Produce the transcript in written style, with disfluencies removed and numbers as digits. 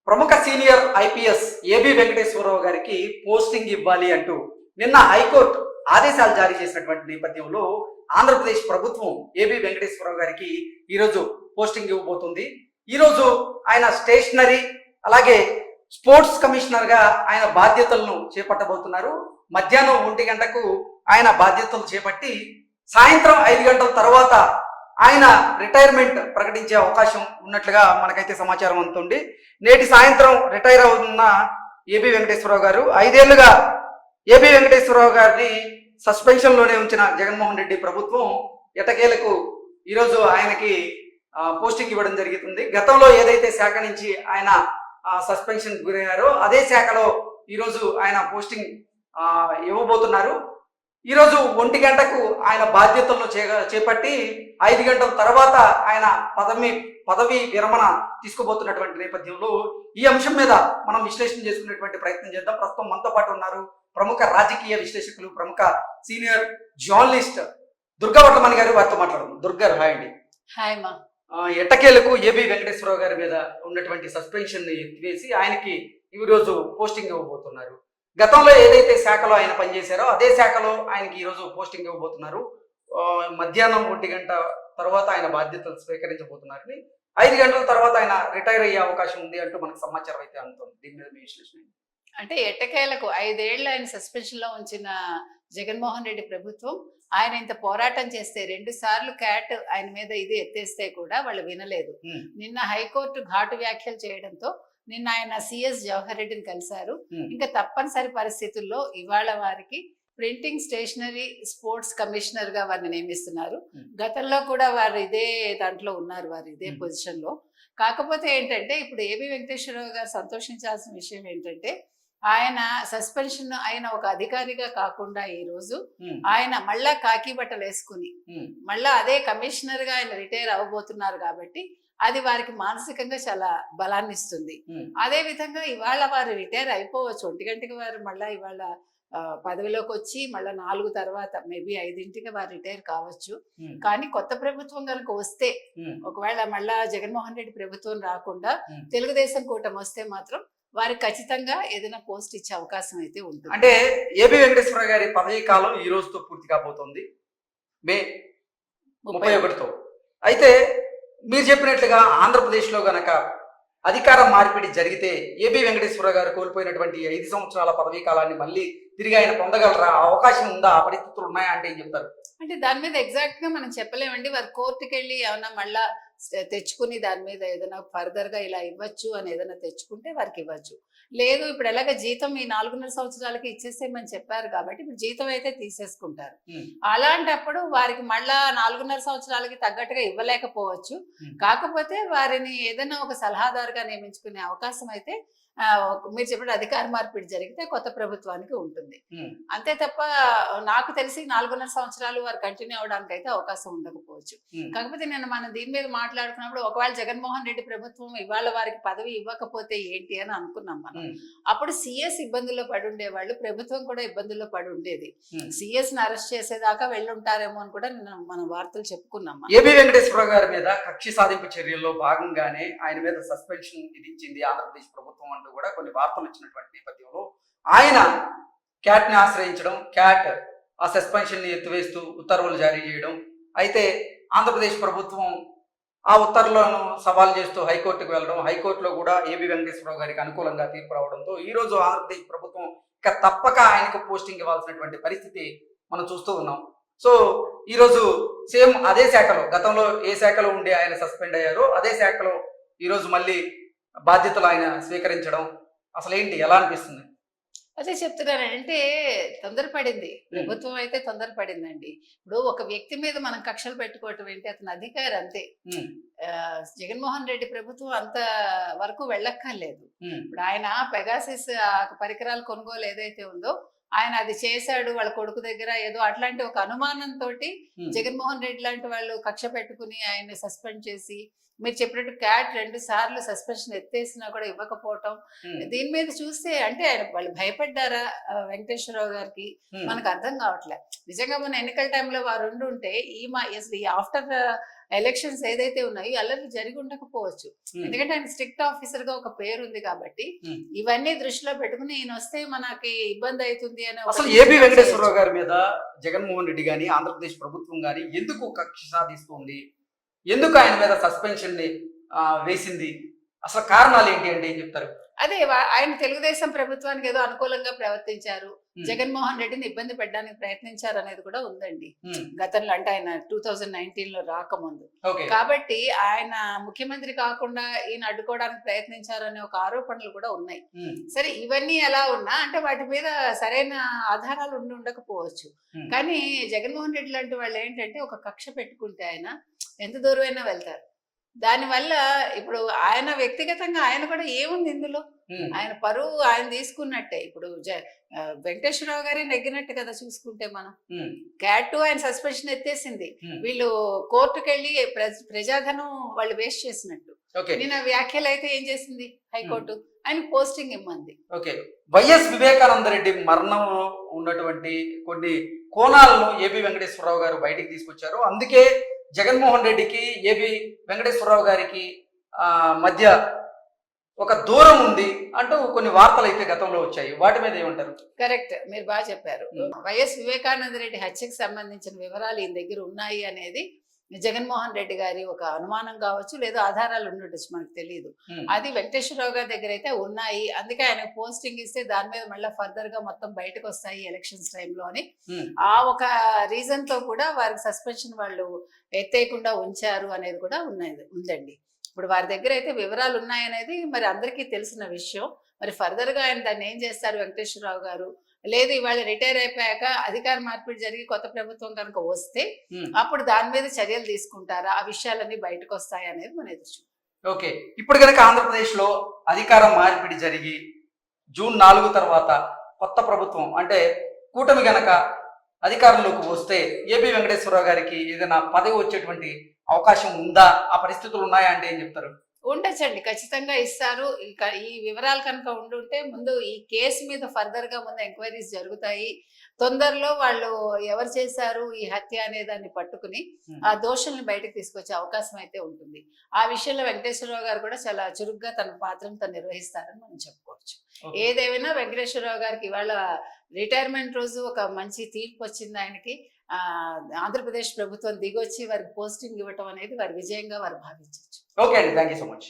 ప్రముఖ senior IPS AB Venkateswararao గారికి posting ఇవ్వాలి అంటూ నిన్న హైకోర్టు ఆదేశాలు జారీ చేసినటువంటి నేపథ్యంలో ఆంధ్రప్రదేశ్ ప్రభుత్వం ఏబి వెంకటేశ్వరరావు గారికి ఈరోజు పోస్టింగ్ ఇవ్వబోతుంది. ఈరోజు ఆయన స్టేషనరీ అలాగే స్పోర్ట్స్ కమిషనర్ గా ఆయన బాధ్యతలను చేపట్టబోతున్నారు. మధ్యాహ్నం 1 గంటకు ఆయన బాధ్యతలు చేపట్టి సాయంత్రం 5 గంటల తర్వాత ఆయన రిటైర్మెంట్ ప్రకటించే అవకాశం ఉన్నట్లుగా మనకైతే సమాచారం అందుతుంది. నేటి సాయంత్రం రిటైర్ అవుతున్న ఏబి వెంకటేశ్వరరావు గారు 5 ఏళ్లుగా ఏబి వెంకటేశ్వరరావు గారిని సస్పెన్షన్ లోనే ఉంచిన జగన్మోహన్ రెడ్డి ప్రభుత్వం ఎటకేలకు ఈరోజు ఆయనకి పోస్టింగ్ ఇవ్వడం జరుగుతుంది. గతంలో ఏదైతే శాఖ నుంచి ఆయన సస్పెన్షన్ గురయ్యారో అదే శాఖలో ఈరోజు ఆయన పోస్టింగ్ ఇవ్వబోతున్నారు. ఈరోజు 1 గంటకు ఆయన బాధ్యతలను చేపట్టి 5 గంటల తర్వాత ఆయన పదవి విరమణ తీసుకోబోతున్నటువంటి నేపథ్యంలో ఈ అంశం మీద మనం విశ్లేషణ చేసుకునేటువంటి ప్రయత్నం చేద్దాం. ప్రస్తుతం మనతో పాటు ఉన్నారు ప్రముఖ రాజకీయ విశ్లేషకులు, ప్రముఖ సీనియర్ జర్నలిస్ట్ దుర్గా వడ్లమణి గారు. వారితో మాట్లాడదాం. దుర్గా, హాయ్ అండి. హాయ్ మా. ఎట్టకేలకు ఏబి వెంకటేశ్వరరావు గారి మీద ఉన్నటువంటి సస్పెన్షన్ ని ఎత్తివేసి ఆయనకి ఈరోజు పోస్టింగ్ ఇవ్వబోతున్నారు. గతంలో ఏదైతే శాఖలో ఆయన పనిచేశారో అదే శాఖలో ఆయనకి ఈరోజు పోస్టింగ్ ఇవ్వబోతున్నారు. మధ్యాహ్నం 1 గంట తర్వాత ఆయన బాధ్యతలు స్వీకరించబోతున్నారని, 5 గంటల తర్వాత ఆయన రిటైర్ అయ్యే అవకాశం ఉంది అంటూ మనకు సమాచారం అయితే అందుతుంది. దీని మీద మీ విశ్లేషణ? అంటే ఎట్టకేలకు 5 ఏళ్ళు ఆయన సస్పెన్షన్ లో ఉంచిన జగన్మోహన్ రెడ్డి ప్రభుత్వం ఆయన ఇంత పోరాటం చేస్తే 2 సార్లు క్యాట్ ఆయన మీద ఇది ఎత్తేస్తే కూడా వాళ్ళు వినలేదు. నిన్న హైకోర్టు ఘాటు వ్యాఖ్యలు చేయడంతో నిన్న ఆయన సిఎస్ జవహర్ రెడ్డిని కలిశారు. ఇంకా తప్పనిసరి పరిస్థితుల్లో ఇవాళ వారికి ప్రింటింగ్, స్టేషనరీ, స్పోర్ట్స్ కమిషనర్ గా వారిని నియమిస్తున్నారు. గతంలో కూడా వారు ఇదే దాంట్లో ఉన్నారు, వారు ఇదే పొజిషన్ లో. కాకపోతే ఏంటంటే ఇప్పుడు ఏబి వెంకటేశ్వరరావు గారు సంతోషించాల్సిన విషయం ఏంటంటే ఆయన సస్పెన్షన్ అయిన ఒక అధికారిగా కాకుండా ఈ రోజు ఆయన మళ్ళా కాకి బట్టలు వేసుకుని మళ్ళా అదే కమిషనర్ గా ఆయన రిటైర్ అవ్వబోతున్నారు. కాబట్టి అది వారికి మానసికంగా చాలా బలాన్ని ఇస్తుంది. అదే విధంగా ఇవాళ వారు రిటైర్ అయిపోవచ్చు. 1 గంటకి వారు మళ్ళా ఇవాళ పదవిలోకి వచ్చి మళ్ళీ 4 తర్వాత మేబీ 5ంటికి వారు రిటైర్ కావచ్చు. కానీ కొత్త ప్రభుత్వం కనుక వస్తే, ఒకవేళ మళ్ళా జగన్మోహన్ రెడ్డి ప్రభుత్వం రాకుండా తెలుగుదేశం కూటమి వస్తే మాత్రం వారికి ఖచ్చితంగా ఏదైనా పోస్ట్ ఇచ్చే అవకాశం అయితే ఉంటుంది. అంటే ఏబి వెంకటేశ్వర గారి పదవీ కాలం ఈ రోజుతో పూర్తి కాబోతోంది, మే 31తో. అయితే మీరు చెప్పినట్లుగా ఆంధ్రప్రదేశ్లో గనక అధికార మార్పిడి జరిగితే ఏబి వెంకటేశ్వర గారు కోల్పోయినటువంటి 5 సంవత్సరాల పదవీ కాలాన్ని మళ్ళీ తిరిగి ఆయన పొందగలరా? అవకాశం ఉందా? ఆ పరిస్థితులు ఉన్నాయా అంటే ఏం చెప్తారు? అంటే దాని మీద ఎగ్జాక్ట్ గా మనం చెప్పలేమండి. వారు కోర్టుకి వెళ్ళి ఏమన్నా మళ్ళా తెచ్చుకుని దాని మీద ఏదైనా ఫర్దర్ గా ఇలా ఇవ్వచ్చు అని ఏదైనా తెచ్చుకుంటే వారికి ఇవ్వచ్చు. లేదు, ఇప్పుడు ఎలాగ జీతం ఈ 4.5 సంవత్సరాలకి ఇచ్చేసేమని చెప్పారు కాబట్టి ఇప్పుడు జీతం అయితే తీసేసుకుంటారు. అలాంటప్పుడు వారికి మళ్ళా 4.5 సంవత్సరాలకి తగ్గట్టుగా ఇవ్వలేకపోవచ్చు. కాకపోతే వారిని ఏదైనా ఒక సలహాదారుగా నియమించుకునే అవకాశం అయితే మీరు చెప్పిన అధికార మార్పిడి జరిగితే కొత్త ప్రభుత్వానికి ఉంటుంది. అంతే తప్ప నాకు తెలిసి 4.5 సంవత్సరాలు వారు కంటిన్యూ అవడానికి అయితే అవకాశం ఉండకపోవచ్చు. కాకపోతే నేను మనం దీని మీద మాట్లాడుకున్నప్పుడు ఒకవేళ జగన్మోహన్ రెడ్డి ప్రభుత్వం ఇవాళ వారికి పదవి ఇవ్వకపోతే ఏంటి అని అనుకున్నాం మనం. అప్పుడు సిఎస్ ఇబ్బందుల్లో పడి ఉండేవాళ్ళు, ప్రభుత్వం కూడా ఇబ్బందుల్లో పడి ఉండేది. సిఎస్ ని అరెస్ట్ చేసేదాకా వెళ్ళుంటారేమో అని కూడా మనం వార్తలు చెప్పుకున్నాం. ఏబి వెంకటేశ్వర గారి మీద కక్షి సాధింపు చర్యల్లో భాగంగానే ఆయన మీద సస్పెన్షన్ విధించింది ఆంధ్రప్రదేశ్ ప్రభుత్వం కూడా కొన్ని వార్తలు వచ్చినటువంటి నేపథ్యంలో ఆయన క్యాట్ ని ఆశ్రయించడం, క్యాట్ ఆ సస్పెన్షన్ ని ఎత్తివేస్తూ ఉత్తర్వులు జారీ చేయడం, అయితే ఆంధ్రప్రదేశ్ ప్రభుత్వం ఆ ఉత్తర్వులను సవాల్ చేస్తూ హైకోర్టుకు వెళ్ళడం, హైకోర్టులో కూడా ఏబి వెంకటేశ్వరరావు గారికి అనుకూలంగా తీర్పు రావడంతో ఈ రోజు ఆంధ్రప్రదేశ్ ప్రభుత్వం ఇక తప్పక ఆయనకు పోస్టింగ్ ఇవ్వాల్సినటువంటి పరిస్థితి మనం చూస్తూ ఉన్నాం. సో ఈరోజు సేమ్ అదే శాఖలో, గతంలో ఏ శాఖలో ఉండి ఆయన సస్పెండ్ అయ్యారో అదే శాఖలో ఈరోజు మళ్ళీ బాధ్యతలు ఆయన స్వీకరించడం అసలు ఏంటి, ఎలా అనిపిస్తుంది? అదే చెప్తున్నాను, అంటే తొందరపడింది ప్రభుత్వం, అయితే తొందరపడిందండి. ఇప్పుడు ఒక వ్యక్తి మీద మనం కక్షలు పెట్టుకోవటం ఏంటి, అతని అధికారి అంతే. జగన్మోహన్ రెడ్డి ప్రభుత్వం అంత వరకు వెళ్ళక్కర్లేదు. ఇప్పుడు ఆయన పెగాసిస్ పరికరాల కొనుగోలు ఏదైతే ఉందో ఆయన అది చేశాడు వాళ్ళ కొడుకు దగ్గర ఏదో అట్లాంటి ఒక అనుమానంతో జగన్మోహన్ రెడ్డి లాంటి వాళ్ళు కక్ష పెట్టుకుని ఆయన సస్పెండ్ చేసి, మీరు చెప్పినట్టు క్యాట్ 2 సార్లు సస్పెన్షన్ ఎత్తేసినా కూడా ఇవ్వకపోవటం, దీని మీద చూస్తే అంటే ఆయన వాళ్ళు భయపడ్డారా వెంకటేశ్వరరావు గారికి మనకు అర్థం కావట్లే. నిజంగా మన ఎన్నికల టైంలో వారు ఉండుంటే ఈ ఆఫ్టర్ ఎలక్షన్స్ ఏదైతే ఉన్నాయో అల్లర్లు జరిగి ఉండకపోవచ్చు. ఉమ్, ఎందుకంటే ఆయన స్ట్రిక్ట్ ఆఫీసర్ గా ఒక పేరు ఉంది కాబట్టి ఉమ్. ఇవన్నీ దృష్టిలో పెట్టుకుని ఈయన వస్తే మనకి ఇబ్బంది అవుతుంది అని అసలు ఏబి వెంకటేశ్వరరావు గారి మీద జగన్మోహన్ రెడ్డి గాని ఆంధ్రప్రదేశ్ ప్రభుత్వం గాని ఎందుకు కక్ష సాధిస్తుంది, ఎందుకు ఆయన మీద సస్పెన్షన్ ని వేసింది, అసలు కారణాలు ఏంటి అంటే ఏం చెప్తారు? అదే ఆయన తెలుగుదేశం ప్రభుత్వానికి ఏదో అనుకూలంగా ప్రవర్తించారు, ఉమ్, జగన్మోహన్ రెడ్డిని ఇబ్బంది పెట్టడానికి ప్రయత్నించారు అనేది కూడా ఉందండి ఉమ్, గతంలో. అంటే ఆయన 2019 లో రాకముందు. ఓకే. కాబట్టి ఆయన ముఖ్యమంత్రి కాకుండా ఈయన అడ్డుకోవడానికి ప్రయత్నించారు అనే ఒక ఆరోపణలు కూడా ఉన్నాయి. ఉమ్, సరే, ఇవన్నీ ఎలా ఉన్నా అంటే వాటి మీద సరైన ఆధారాలు ఉండి ఉండకపోవచ్చు. ఉమ్, కానీ జగన్మోహన్ రెడ్డి లాంటి వాళ్ళు ఏంటంటే ఒక కక్ష పెట్టుకుంటే ఆయన ఎంత దూరమైనా వెళ్తారు. దానివల్ల ఇప్పుడు ఆయన వ్యక్తిగతంగా ఆయన కూడా ఏముంది ఇందులో, ఉమ్, ఆయన పరువు ఆయన తీసుకున్నట్టే. ఇప్పుడు వెంకటేశ్వరరావు గారే నెగ్గినట్టు కదా చూసుకుంటే మనం. ఉమ్, క్యాట్ ఆయన సస్పెన్షన్ ఎత్తేసింది, ఉమ్, వీళ్ళు కోర్టుకు వెళ్ళి ప్రజాధనం వాళ్ళు వేస్ట్ చేసినట్టు. ఓకే. నిన్న వ్యాఖ్యలు అయితే ఏం చేసింది హైకోర్టు, ఆయన పోస్టింగ్ ఇమ్మంది. ఓకే. వైఎస్ వివేకానంద రెడ్డి మరణం ఉన్నటువంటి కొన్ని కోణాలను ఏబి వెంకటేశ్వరరావు గారు బయటికి తీసుకొచ్చారు. అందుకే జగన్మోహన్ రెడ్డికి ఏబి వెంకటేశ్వరరావు గారికి మధ్య ఒక దూరం ఉంది అంటూ కొన్ని వార్తలు అయితే గతంలో వచ్చాయి. వాటి మీద ఏమంటారు? కరెక్ట్, మీరు బాగా చెప్పారు. వైఎస్ వివేకానంద రెడ్డి హత్యకు సంబంధించిన వివరాలు ఈయన దగ్గర ఉన్నాయి అనేది జగన్మోహన్ రెడ్డి గారి ఒక అనుమానం కావచ్చు, లేదా ఆధారాలు ఉండొచ్చు, మనకు తెలియదు. అది వెంకటేశ్వరరావు గారి దగ్గర అయితే ఉన్నాయి. అందుకే ఆయన పోస్టింగ్ ఇస్తే దాని మీద మళ్ళీ ఫర్దర్ గా మొత్తం బయటకు వస్తాయి ఎలక్షన్స్ టైంలో అని ఆ ఒక రీజన్ తో కూడా వారికి సస్పెన్షన్ వాళ్ళు ఎత్తేయకుండా ఉంచారు అనేది కూడా ఉందండి. ఇప్పుడు వారి దగ్గర అయితే వివరాలు ఉన్నాయనేది మరి అందరికీ తెలిసిన విషయం. మరి ఫర్దర్ గా ఆయన దాన్ని ఏం చేస్తారు వెంకటేశ్వరరావు గారు, లేదు ఇవాళ రిటైర్ అయిపోయాక అధికార మార్పిడి జరిగి కొత్త ప్రభుత్వం కనుక వస్తే అప్పుడు దాని మీద చర్యలు తీసుకుంటారా, ఆ విషయాలన్నీ బయటకు వస్తాయి అనేది మన ఎదురు. ఓకే. ఇప్పుడు కనుక ఆంధ్రప్రదేశ్ లో అధికార మార్పిడి జరిగి జూన్ 4 తర్వాత కొత్త ప్రభుత్వం అంటే కూటమి గనక అధికారంలోకి వస్తే ఏబి వెంకటేశ్వరరావు గారికి ఏదైనా పదవి వచ్చేటువంటి అవకాశం ఉందా, ఆ పరిస్థితులు ఉన్నాయా అంటే ఏం చెప్తారు? ఉండొచ్చండి, ఖచ్చితంగా ఇస్తారు. ఈ వివరాలు కనుక ఉండుంటే ముందు ఈ కేసు మీద ఫర్దర్ గా ముందు ఎంక్వైరీస్ జరుగుతాయి. తొందరలో వాళ్ళు ఎవరు చేశారు ఈ హత్య అనే దాన్ని పట్టుకుని ఆ దోషుల్ని బయటకు తీసుకొచ్చే అవకాశం అయితే ఉంటుంది. ఆ విషయంలో వెంకటేశ్వరరావు గారు కూడా చాలా చురుగ్గా తన పాత్రను తను నిర్వహిస్తారని మనం చెప్పుకోవచ్చు. ఏదేమైనా వెంకటేశ్వరరావు గారికి ఇవాళ రిటైర్మెంట్ రోజు ఒక మంచి తీర్పు వచ్చింది ఆయనకి. ఆంధ్రప్రదేశ్ ప్రభుత్వం దిగొచ్చి వారికి పోస్టింగ్ ఇవ్వటం అనేది వారి విజయంగా వారు భావించవచ్చు. ఓకే అండి, థ్యాంక్ యూ సో మచ్.